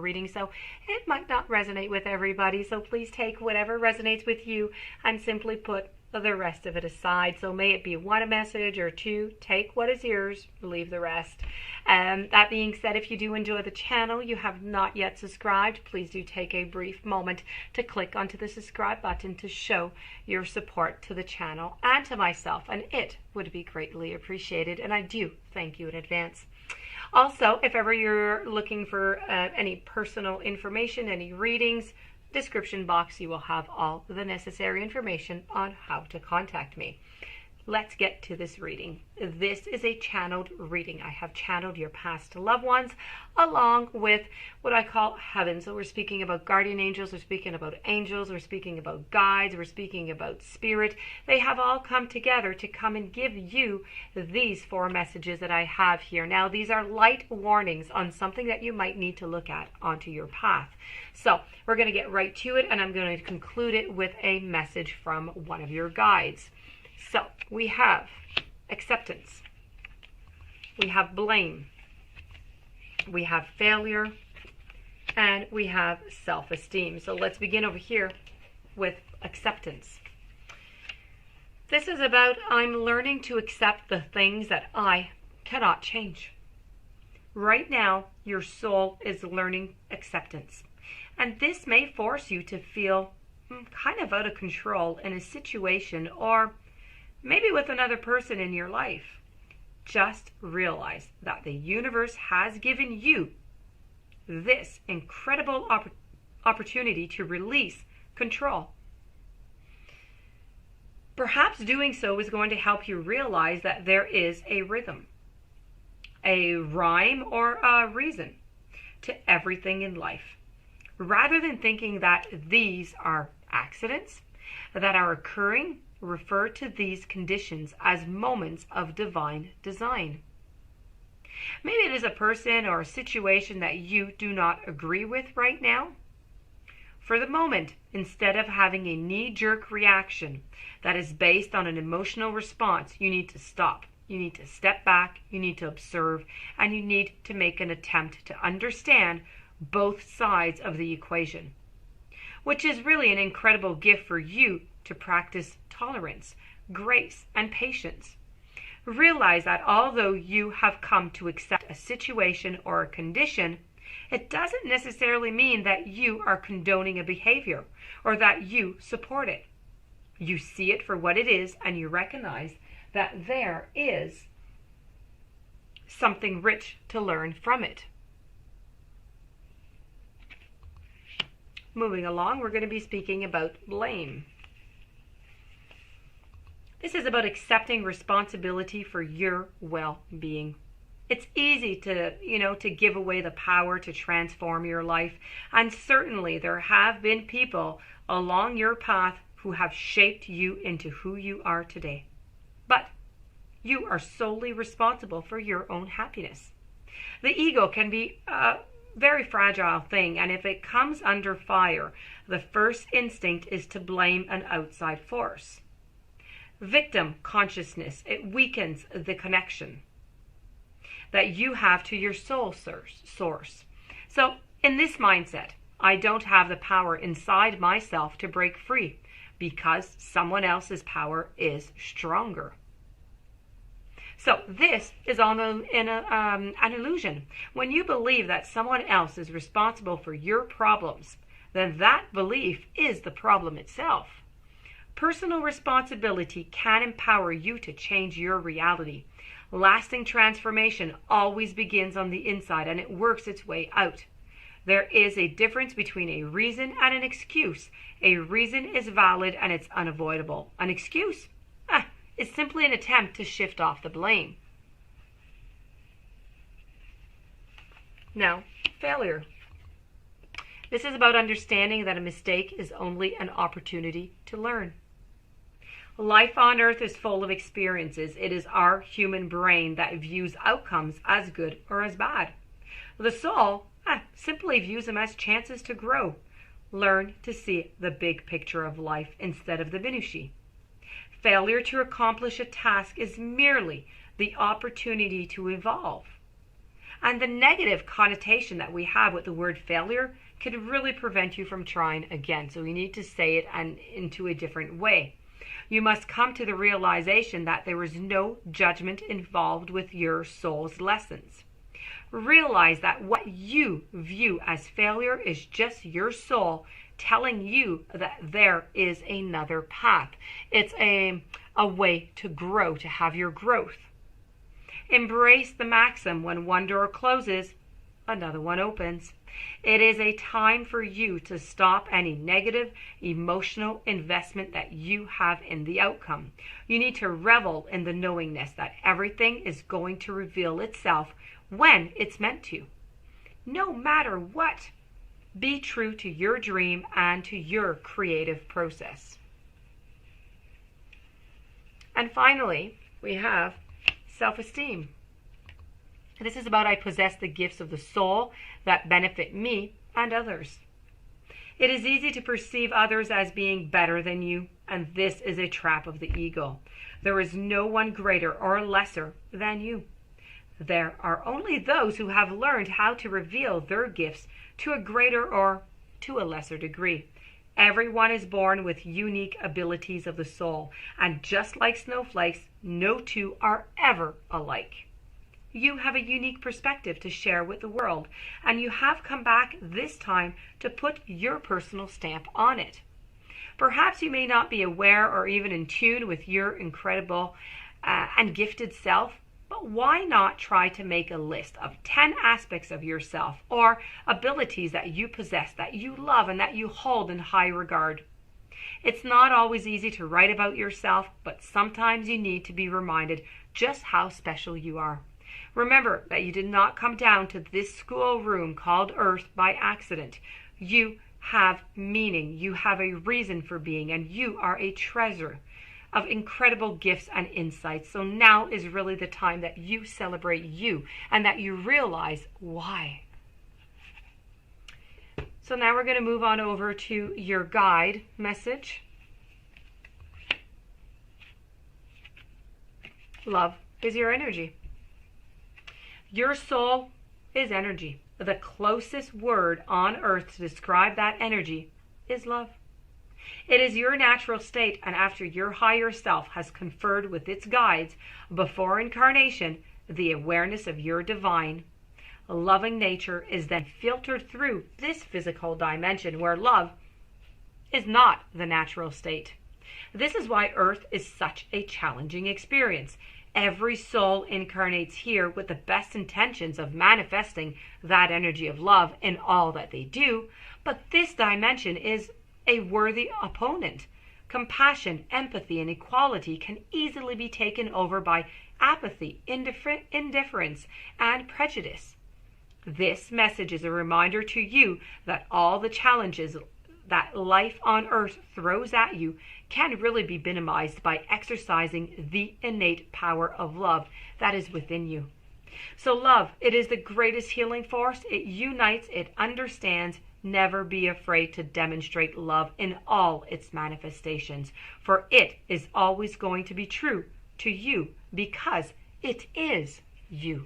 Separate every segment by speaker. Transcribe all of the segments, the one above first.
Speaker 1: reading, so it might not resonate with everybody. So please take whatever resonates with you and simply put the rest of it aside. So may it be one message or two. Take what is yours, leave the rest. That being said, if you do enjoy the channel, you have not yet subscribed, please do take a brief moment to click onto the subscribe button to show your support to the channel and to myself, and it would be greatly appreciated, and I do thank you in advance. Also, if ever you're looking for any personal information, any readings, description box, you will have all the necessary information on how to contact me. Let's get to this reading. This is a channeled reading. I have channeled your past loved ones along with what I call heaven. So we're speaking about guardian angels, we're speaking about angels, we're speaking about guides, we're speaking about spirit. They have all come together to come and give you these 4 messages that I have here. Now, these are light warnings on something that you might need to look at onto your path. So we're going to get right to it, and I'm going to conclude it with a message from one of your guides. So we have acceptance, we have blame, we have failure, and we have self-esteem. So let's begin over here with acceptance. This is about I'm learning to accept the things that I cannot change. Right now, your soul is learning acceptance. And this may force you to feel kind of out of control in a situation, or maybe with another person in your life. Just realize that the universe has given you this incredible opportunity to release control. Perhaps doing so is going to help you realize that there is a rhythm, a rhyme, or a reason to everything in life. Rather than thinking that these are accidents that are occurring, refer to these conditions as moments of divine design. Maybe it is a person or a situation that you do not agree with right now. For the moment, instead of having a knee-jerk reaction that is based on an emotional response, you need to stop. You need to step back, you need to observe, and you need to make an attempt to understand both sides of the equation, which is really an incredible gift for you to practice tolerance, grace, and patience. Realize that although you have come to accept a situation or a condition, it doesn't necessarily mean that you are condoning a behavior or that you support it. You see it for what it is, and you recognize that there is something rich to learn from it. Moving along, we're going to be speaking about blame. This is about accepting responsibility for your well-being. It's easy to give away the power to transform your life, and certainly there have been people along your path who have shaped you into who you are today. But you are solely responsible for your own happiness. The ego can be a very fragile thing, and if it comes under fire, the first instinct is to blame an outside force. Victim consciousness, it weakens the connection that you have to your soul source. So in this mindset, I don't have the power inside myself to break free because someone else's power is stronger. So this is an illusion. When you believe that someone else is responsible for your problems, then that belief is the problem itself. Personal responsibility can empower you to change your reality. Lasting transformation always begins on the inside, and it works its way out. There is a difference between a reason and an excuse. A reason is valid and it's unavoidable. An excuse is simply an attempt to shift off the blame. Now, failure. This is about understanding that a mistake is only an opportunity to learn. Life on earth is full of experiences. It is our human brain that views outcomes as good or as bad. The soul simply views them as chances to grow. Learn to see the big picture of life instead of the minutiae. Failure to accomplish a task is merely the opportunity to evolve. And the negative connotation that we have with the word failure could really prevent you from trying again. So you need to say it and into a different way. You must come to the realization that there is no judgment involved with your soul's lessons. Realize that what you view as failure is just your soul telling you that there is another path. It's a way to grow, to have your growth. Embrace the maxim, when one door closes, another one opens. It is a time for you to stop any negative emotional investment that you have in the outcome. You need to revel in the knowingness that everything is going to reveal itself when it's meant to. No matter what, be true to your dream and to your creative process. And finally, we have self-esteem. This is about I possess the gifts of the soul that benefit me and others. It is easy to perceive others as being better than you, and this is a trap of the ego. There is no one greater or lesser than you. There are only those who have learned how to reveal their gifts to a greater or to a lesser degree. Everyone is born with unique abilities of the soul, and just like snowflakes, no two are ever alike. You have a unique perspective to share with the world, and you have come back this time to put your personal stamp on it. Perhaps you may not be aware or even in tune with your incredible and gifted self, but why not try to make a list of 10 aspects of yourself or abilities that you possess, that you love, and that you hold in high regard? It's not always easy to write about yourself, but sometimes you need to be reminded just how special you are. Remember that you did not come down to this schoolroom called Earth by accident. You have meaning, you have a reason for being, and you are a treasure of incredible gifts and insights. So now is really the time that you celebrate you and that you realize why. So now we're going to move on over to your guide message. Love is your energy. Your soul is energy. The closest word on earth to describe that energy is love. It is your natural state, and after your higher self has conferred with its guides before incarnation the awareness of your divine, loving nature is then filtered through this physical dimension where love is not the natural state. This is why Earth is such a challenging experience. Every soul incarnates here with the best intentions of manifesting that energy of love in all that they do, but this dimension is a worthy opponent. Compassion, empathy, and equality can easily be taken over by apathy, indifference, and prejudice. This message is a reminder to you that all the challenges that life on earth throws at you can really be minimized by exercising the innate power of love that is within you. So love, it is the greatest healing force. It unites, it understands. Never be afraid to demonstrate love in all its manifestations, for it is always going to be true to you because it is you.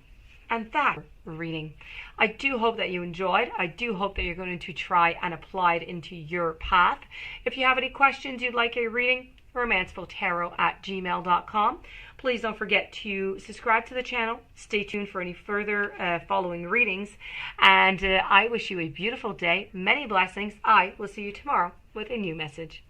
Speaker 1: And that reading. I do hope that you enjoyed. I do hope that you're going to try and apply it into your path. If you have any questions you'd like a reading, romancefultarot@gmail.com. Please don't forget to subscribe to the channel. Stay tuned for any further following readings. And I wish you a beautiful day. Many blessings. I will see you tomorrow with a new message.